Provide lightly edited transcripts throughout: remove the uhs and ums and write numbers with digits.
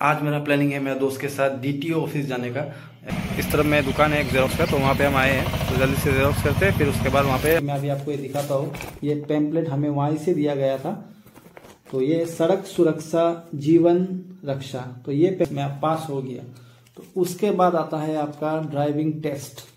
आज मेरा प्लानिंग है मेरे दोस्त के साथ डीटीओ ऑफिस जाने का। इस तरफ में दुकान है एक जेरोक्स का, तो वहाँ पे हम आए हैं, तो जल्दी से जेरोक्स करते हैं, फिर उसके बाद वहाँ पे मैं अभी आपको ये दिखाता हूँ। ये पेम्पलेट हमें वहीं से दिया गया था, तो ये सड़क सुरक्षा जीवन रक्षा, तो ये मैं पास हो गया। तो उसके बाद आता है आपका ड्राइविंग टेस्ट।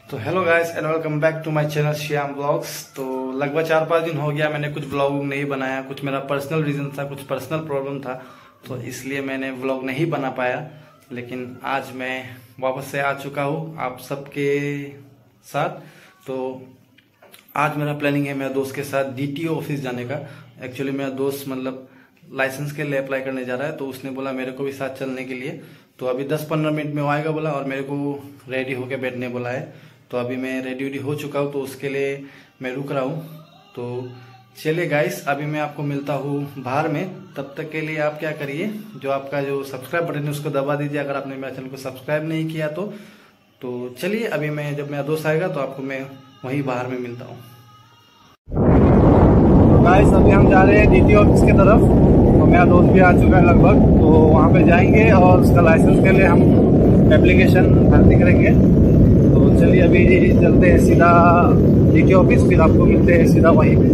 तो hello guys and welcome back to my channel Shyam blogs. तो लगभग 4-5 दिन हो गया मैंने कुछ ब्लॉग नहीं बनाया, कुछ मेरा पर्सनल रीजन था, कुछ पर्सनल प्रॉब्लम था, तो इसलिए मैंने ब्लॉग नहीं बना पाया। लेकिन आज मैं वापस से आ चुका हूँ आप सबके साथ। तो आज मेरा प्लानिंग है मेरे दोस्त के साथ डीटीओ ऑफिस जाने का। एक्चुअली मेरा दोस्त मतलब लाइसेंस के लिए अप्लाई करने जा रहा है, तो उसने बोला मेरे को भी साथ चलने के लिए। तो अभी 10-15 मिनट में वो आएगा बोला, और मेरे को रेडी होके बैठने बोला है। तो अभी मैं रेडी हो चुका हूँ, तो उसके लिए मैं रुक रहा हूँ। तो चलिए गाइस, अभी मैं आपको मिलता हूँ बाहर में। तब तक के लिए आप क्या करिए, जो आपका जो सब्सक्राइब बटन है उसको दबा दीजिए अगर आपने मेरे चैनल को सब्सक्राइब नहीं किया तो चलिए अभी मैं जब मेरा दोस्त आएगा तो आपको मैं वहीं बाहर में मिलता हूँ। तो गाइस अभी हम जा रहे हैं डीटीओ ऑफिस की तरफ। तो मेरा दोस्त भी आ चुका है लगभग, तो वहाँ पे जाएंगे और उसका लाइसेंस के लिए हम एप्लीकेशन भर्ती करेंगे। तो चलिए अभी चलते हैं सीधा डीटीओ ऑफिस, फिर आपको मिलते हैं सीधा वहीं पे।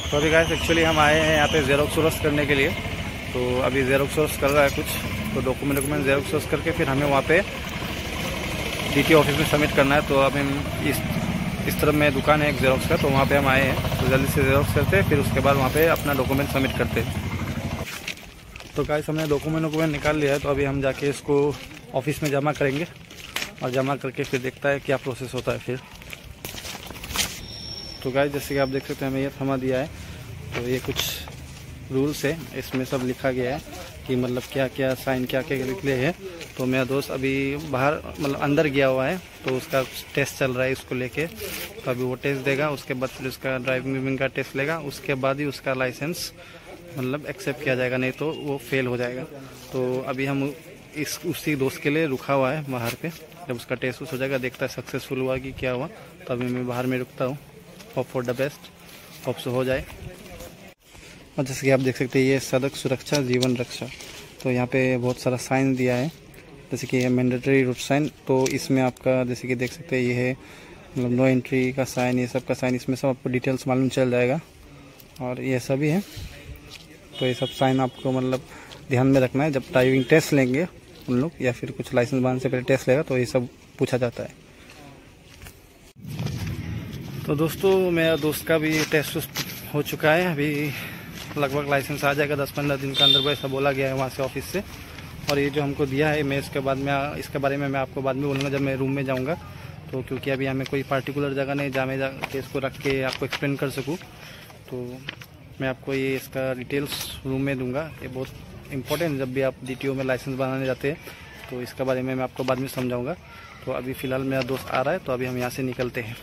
तो अभी गाइस एक्चुअली हम आए हैं यहाँ पे जेरोक्स करने के लिए। तो अभी जेरोक्स कर रहा है कुछ, तो डॉक्यूमेंट जेरोक्स करके फिर हमें वहाँ पे डीटीओ ऑफिस में सबमिट करना है। तो अभी हम इस तरफ में दुकान है एक जेरोक्स का, तो वहाँ पे हम आए हैं, तो जल्दी से जेरोक्स करते हैं, फिर उसके बाद वहाँ पे अपना डॉक्यूमेंट सबमिट करते हैं। तो गाइस हमने डॉक्यूमेंट निकाल लिया है, तो अभी हम जाके इसको ऑफिस में जमा करेंगे, और जमा करके फिर देखता है क्या प्रोसेस होता है फिर। तो गाइस जैसे कि आप देख सकते हैं हमें ये थमा दिया है, तो ये कुछ रूल्स है, इसमें सब लिखा गया है कि मतलब क्या क्या साइन क्या क्या निकले हैं। तो मेरा दोस्त अभी बाहर मतलब अंदर गया हुआ है, तो उसका टेस्ट चल रहा है इसको लेके। तो अभी वो टेस्ट देगा, उसके बाद फिर उसका ड्राइविंग का टेस्ट लेगा, उसके बाद ही उसका लाइसेंस मतलब एक्सेप्ट किया जाएगा, नहीं तो वो फेल हो जाएगा। तो अभी हम उसी दोस्त के लिए रुका हुआ है बाहर पे। जब उसका टेस्ट हो जाएगा, देखता है सक्सेसफुल हुआ कि क्या हुआ, तो अभी मैं बाहर में रुकता हूँ। Hope for the best, hope से हो जाए। और जैसे कि आप देख सकते हैं ये सड़क सुरक्षा जीवन रक्षा, तो यहाँ पे बहुत सारा साइन दिया है, जैसे कि ये मैंडेटरी रूट साइन। तो इसमें आपका जैसे कि देख सकते हैं ये है मतलब नो एंट्री का साइन, ये सब का साइन, इसमें सब आपको डिटेल्स मालूम चल जाएगा। और ये सभी है, तो ये सब साइन आपको मतलब ध्यान में रखना है जब ड्राइविंग टेस्ट लेंगे उन लोग, या फिर कुछ लाइसेंस बनाने से पहले टेस्ट लेगा, तो ये सब पूछा जाता है। तो दोस्तों मेरा दोस्त का भी टेस्ट हो चुका है, अभी लगभग लाइसेंस आ जाएगा 10-15 दिन के अंदर, वैसा बोला गया है वहाँ से ऑफिस से। और ये जो हमको दिया है, मैं इसके बाद में इसके बारे में मैं आपको बाद में बोलूँगा जब मैं रूम में जाऊँगा। तो क्योंकि अभी हमें कोई पार्टिकुलर जगह नहीं जहाँ मैं जाके इसको रख के आपको एक्सप्लेन कर सकूँ, तो मैं आपको ये इसका डिटेल्स रूम में दूँगा। ये बहुत इंपॉर्टेंट, जब भी आप डीटीओ में लाइसेंस बनाने जाते हैं, तो इसके बारे में मैं आपको बाद में समझाऊँगा। तो अभी फ़िलहाल मेरा दोस्त आ रहा है, तो अभी हम यहाँ से निकलते हैं।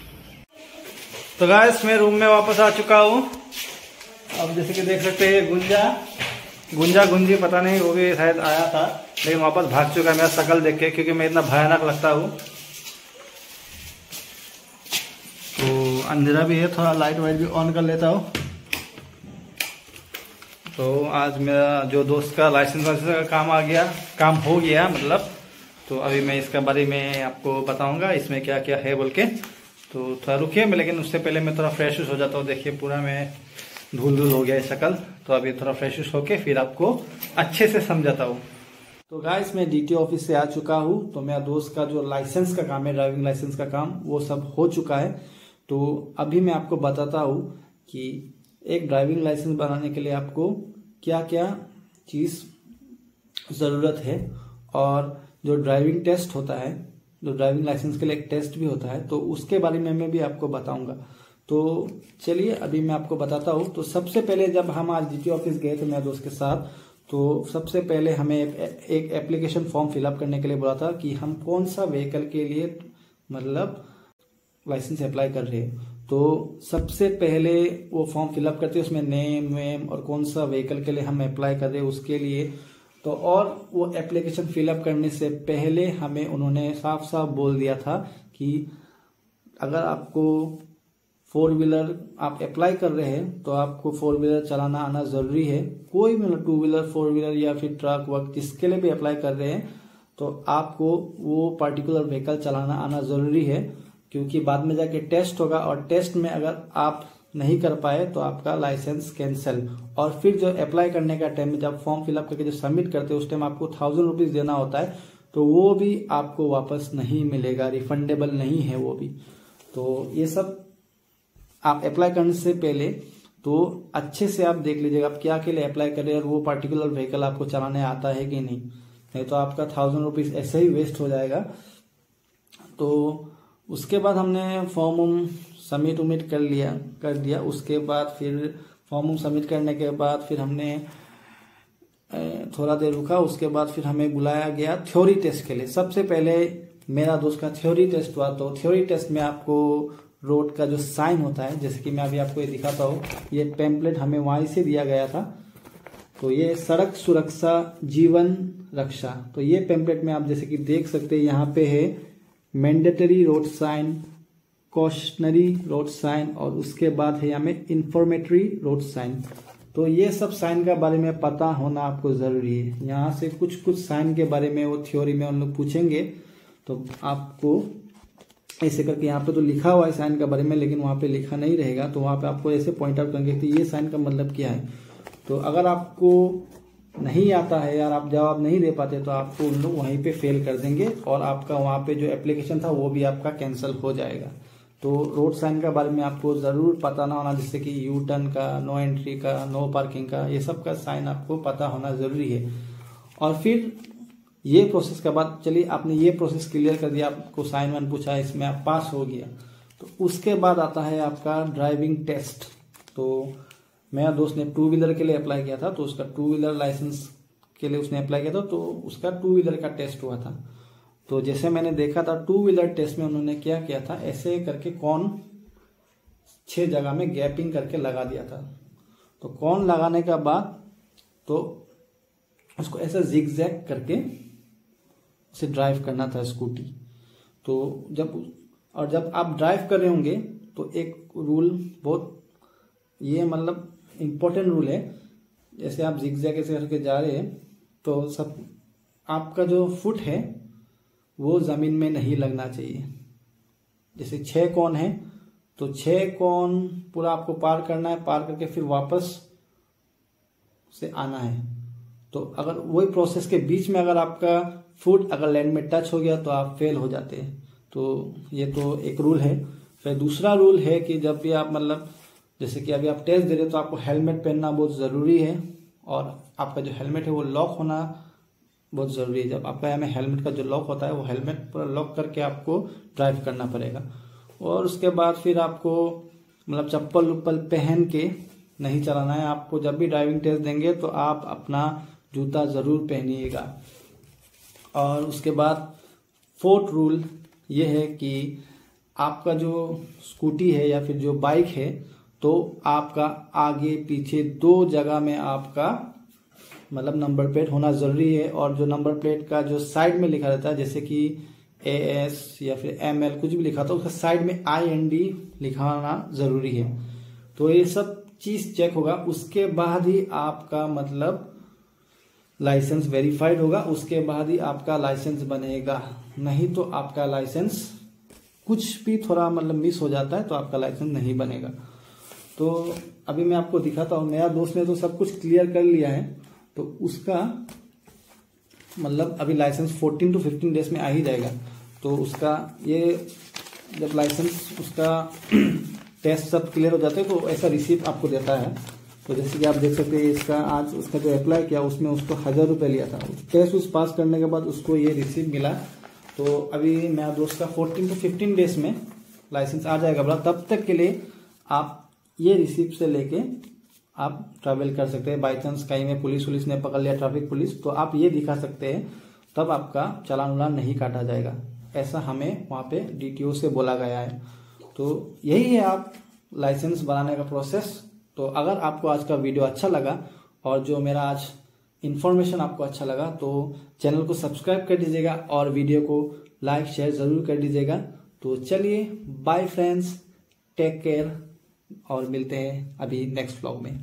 तो गाइस मैं रूम में वापस आ चुका हूँ। अब जैसे कि देख सकते हैं गुंजा गुंजी पता नहीं, वो भी शायद आया था लेकिन वापस भाग चुका है मेरा शक्ल देख के, क्योंकि मैं इतना भयानक लगता हूँ। तो अंधेरा भी है, थोड़ा लाइट वाइट भी ऑन कर लेता हूँ। तो आज मेरा जो दोस्त का लाइसेंस का काम हो गया मतलब। तो अभी मैं इसके बारे में आपको बताऊंगा इसमें क्या क्या है बोल के। तो थोड़ा रुकिए मैं, लेकिन उससे पहले मैं थोड़ा फ्रेश हो जाता हूँ। देखिए पूरा मैं धूल हो गया है शक्ल, तो अभी थोड़ा फ्रेश होके फिर आपको अच्छे से समझाता हूँ। तो गाइस मैं डीटीओ ऑफिस से आ चुका हूँ। तो मेरा दोस्त का जो लाइसेंस का काम है, ड्राइविंग लाइसेंस का काम, वो सब हो चुका है। तो अभी मैं आपको बताता हूँ कि एक ड्राइविंग लाइसेंस बनाने के लिए आपको क्या क्या चीज़ ज़रूरत है, और जो ड्राइविंग टेस्ट होता है, जो ड्राइविंग लाइसेंस के लिए एक टेस्ट भी होता है, तो उसके बारे में मैं भी आपको बताऊंगा। तो चलिए अभी मैं आपको बताता हूँ। तो सबसे पहले जब हम आज डीटीओ ऑफिस गए थे मेरे दोस्त के साथ, तो सबसे पहले हमें एक एप्लीकेशन फॉर्म फिलअप करने के लिए बोला था कि हम कौन सा व्हीकल के लिए मतलब लाइसेंस अप्लाई कर रहे हैं। तो सबसे पहले वो फॉर्म फिलअप करते हैं, उसमें नेम वेम और कौन सा व्हीकल के लिए हम अप्लाई कर रहे हैं उसके लिए। तो और वो एप्लीकेशन फिलअप करने से पहले हमें उन्होंने साफ साफ बोल दिया था कि अगर आपको 4 व्हीलर आप अप्लाई कर रहे हैं तो आपको 4 व्हीलर चलाना आना जरूरी है। कोई भी मतलब 2 व्हीलर 4 व्हीलर या फिर ट्रक वर्क जिसके लिए भी अप्लाई कर रहे हैं तो आपको वो पर्टिकुलर व्हीकल चलाना आना जरूरी है, क्योंकि बाद में जाके टेस्ट होगा और टेस्ट में अगर आप नहीं कर पाए तो आपका लाइसेंस कैंसिल। और फिर जो अप्लाई करने का टाइम में जब फॉर्म फिलअप करके जो सबमिट करते हैं उस टाइम आपको 1000 रुपीज देना होता है, तो वो भी आपको वापस नहीं मिलेगा, रिफंडेबल नहीं है वो भी। तो ये सब आप अप्लाई करने से पहले तो अच्छे से आप देख लीजिएगा आप क्या के लिए अप्लाई कर रहे हैं और वो पर्टिकुलर व्हीकल आपको चलाने आता है कि नहीं तो आपका 1000 रुपीज ऐसे ही वेस्ट हो जाएगा। तो उसके बाद हमने फॉर्म सबमिट उमिट कर दिया। उसके बाद फिर फॉर्म सबमिट करने के बाद फिर हमने थोड़ा देर रुका। उसके बाद फिर हमें बुलाया गया थ्योरी टेस्ट के लिए। सबसे पहले मेरा दोस्त का थ्योरी टेस्ट हुआ। तो थ्योरी टेस्ट में आपको रोड का जो साइन होता है, जैसे कि मैं अभी आपको ये दिखाता हूँ, ये पेम्पलेट हमें वहीं से दिया गया था। तो ये सड़क सुरक्षा जीवन रक्षा, तो ये पेम्पलेट में आप जैसे कि देख सकते हैं यहाँ पे है mandatory road sign, cautionary road sign और उसके बाद है यहाँ में इंफॉर्मेटरी रोड साइन। तो ये सब साइन का बारे में पता होना आपको जरूरी है। यहाँ से कुछ साइन के बारे में वो थ्योरी में उन लोग पूछेंगे, तो आपको ऐसे करके यहाँ पे तो लिखा हुआ है साइन के बारे में, लेकिन वहाँ पे लिखा नहीं रहेगा। तो वहाँ पे आपको ऐसे पॉइंट आउट करेंगे कि ये साइन का मतलब क्या है। तो अगर आपको नहीं आता है यार, आप जवाब नहीं दे पाते तो आपको उन लोग वहीं पे फेल कर देंगे और आपका वहाँ पे जो एप्लीकेशन था वो भी आपका कैंसिल हो जाएगा। तो रोड साइन के बारे में आपको जरूर पता ना होना, जैसे कि यू टर्न का, नो एंट्री का, नो पार्किंग का, ये सब का साइन आपको पता होना जरूरी है। और फिर ये प्रोसेस के बाद चलिए आपने ये प्रोसेस क्लियर कर दिया, आपको साइन वन पूछा, इसमें आप पास हो गया। तो उसके बाद आता है आपका ड्राइविंग टेस्ट। तो मेरा दोस्त ने 2 व्हीलर के लिए अप्लाई किया था, तो उसका 2 व्हीलर लाइसेंस के लिए उसने अप्लाई किया था, तो उसका 2 व्हीलर का टेस्ट हुआ था। तो जैसे मैंने देखा था 2 व्हीलर टेस्ट में उन्होंने क्या किया था, ऐसे करके कौन 6 जगह में गैपिंग करके लगा दिया था। तो कौन लगाने के बाद तो उसको ऐसा जिगजैग करके उसे ड्राइव करना था स्कूटी। तो जब आप ड्राइव कर रहे होंगे तो एक रूल बहुत ये मतलब इम्पोर्टेंट रूल है, जैसे आप जिगजैग ऐसे करके जा रहे हैं तो सब आपका जो फुट है वो जमीन में नहीं लगना चाहिए। जैसे 6 कोन है तो 6 कोन पूरा आपको पार करना है, पार करके फिर वापस से आना है। तो अगर वही प्रोसेस के बीच में अगर आपका फुट अगर लैंड में टच हो गया तो आप फेल हो जाते हैं। तो ये तो एक रूल है। फिर दूसरा रूल है कि जब भी आप मतलब जैसे कि अभी आप टेस्ट दे रहे हो तो आपको हेलमेट पहनना बहुत ज़रूरी है और आपका जो हेलमेट है वो लॉक होना बहुत ज़रूरी है। जब आपका यहाँ में हेलमेट का जो लॉक होता है वो हेलमेट पूरा लॉक करके आपको ड्राइव करना पड़ेगा। और उसके बाद फिर आपको मतलब चप्पल उप्पल पहन के नहीं चलाना है। आपको जब भी ड्राइविंग टेस्ट देंगे तो आप अपना जूता ज़रूर पहनिएगा। और उसके बाद 4th रूल ये है कि आपका जो स्कूटी है या फिर जो बाइक है तो आपका आगे पीछे 2 जगह में आपका मतलब नंबर प्लेट होना ज़रूरी है। और जो नंबर प्लेट का जो साइड में लिखा रहता है जैसे कि AS या फिर ML कुछ भी लिखा था उसका साइड में IND लिखाना ज़रूरी है। तो ये सब चीज़ चेक होगा, उसके बाद ही आपका मतलब लाइसेंस वेरीफाइड होगा, उसके बाद ही आपका लाइसेंस बनेगा। नहीं तो आपका लाइसेंस कुछ भी थोड़ा मतलब मिस हो जाता है तो आपका लाइसेंस नहीं बनेगा। तो अभी मैं आपको दिखाता हूँ, मेरा दोस्त ने तो सब कुछ क्लियर कर लिया है। तो उसका मतलब अभी लाइसेंस 14 to 15 डेज में आ ही जाएगा। तो उसका ये जब लाइसेंस उसका टेस्ट सब क्लियर हो जाते हैं तो ऐसा रिसीप्ट आपको देता है। तो जैसे कि आप देख सकते हैं इसका आज उसका जो अप्लाई किया उसमें उसको 1000 रुपये लिया था। टेस्ट उस पास करने के बाद उसको ये रिसीप्ट मिला। तो अभी मेरा दोस्त का 14 to 15 डेज में लाइसेंस आ जाएगा बोला। तब तक के लिए आप ये रिसीप्ट से लेके आप ट्रैवल कर सकते हैं। बाई चांस कहीं में पुलिस ने पकड़ लिया, ट्रैफिक पुलिस, तो आप ये दिखा सकते हैं, तब आपका चालान उलान नहीं काटा जाएगा। ऐसा हमें वहाँ पे DTO से बोला गया है। तो यही है आप लाइसेंस बनाने का प्रोसेस। तो अगर आपको आज का वीडियो अच्छा लगा और जो मेरा आज इन्फॉर्मेशन आपको अच्छा लगा तो चैनल को सब्सक्राइब कर दीजिएगा और वीडियो को लाइक शेयर ज़रूर कर दीजिएगा। तो चलिए बाय फ्रेंड्स, टेक केयर और मिलते हैं अभी नेक्स्ट व्लॉग में।